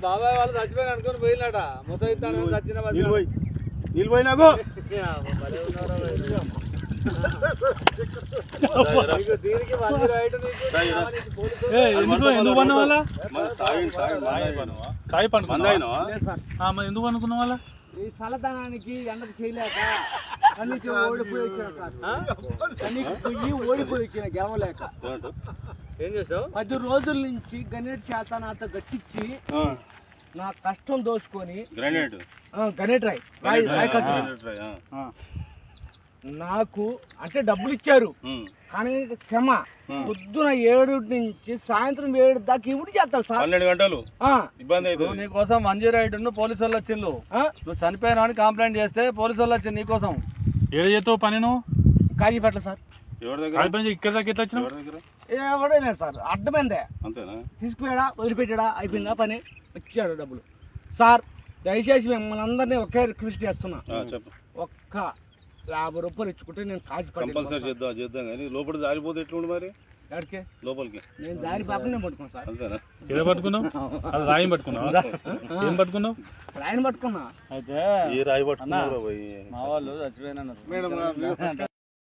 బాబాయ్ వాళ్ళు చచ్చిపోయిన అనుకుని పోయినట ముసైతాను చచ్చిన నిలిపోయినాకు దీనికి ఎందుకు అనుకున్న వాళ్ళ ఈ చల్లదనానికి ఎండకు చేయలేక కన్నీకి ఓడిపోయి వచ్చిన కన్నీకి పొయ్యి ఓడిపోయి వచ్చిన గెలవలేక ఏం చేసావు 10 రోజుల నుంచి గణేట్ చేత నాతో గట్టించి నా కష్టం దోచుకొని గణేట్ రాయ్ నాకు అంటే డబ్బులు ఇచ్చారు కానీ క్షమ పొద్దున 7 నుంచి సాయంత్రం 7 దాకా ఇవి చేస్తారు సార్ 12 గంటలు ఇబ్బంది అవుతుంది నీకోసం 108 పోలీసు వాళ్ళు వచ్చిండు నువ్వు చనిపోయినా అని కంప్లైంట్ చేస్తే పోలీసు వాళ్ళు వచ్చింది నీకోసం ఏడు చేస్తావు పని నువ్వు కాజీపేటలో సార్ ఇక్కడ దాకా ఎట్లా వచ్చినావు ఎవడైనా సార్ అడ్డమైందే అంతేనా తీసుకుపోయాడా వదిలిపెట్టాడా అయిపోయిందా పని వచ్చాడు డబ్బులు సార్ దయచేసి మిమ్మల్ని అందరినీ ఒకే రిక్వెస్ట్ చేస్తున్నా ఒక్క 50 రూపాయలు ఇచ్చుకుంటే నేను కంపల్సరీ చేద్దాం కానీ లోపల జారిపోతే ఎట్లుండి మరి ఎక్కడికి లోపలికి నేను దారి పాపనే పట్టుకున్నా సార్ అంతేనా ఏదో పట్టుకున్నావు అది రాయి పట్టుకున్నావు ఏం పట్టుకున్నావు రాయిని పట్టుకున్నా అయితే ఏ రాయి పట్టుకున్నావు మా వాళ్ళు చచ్చిపోయినా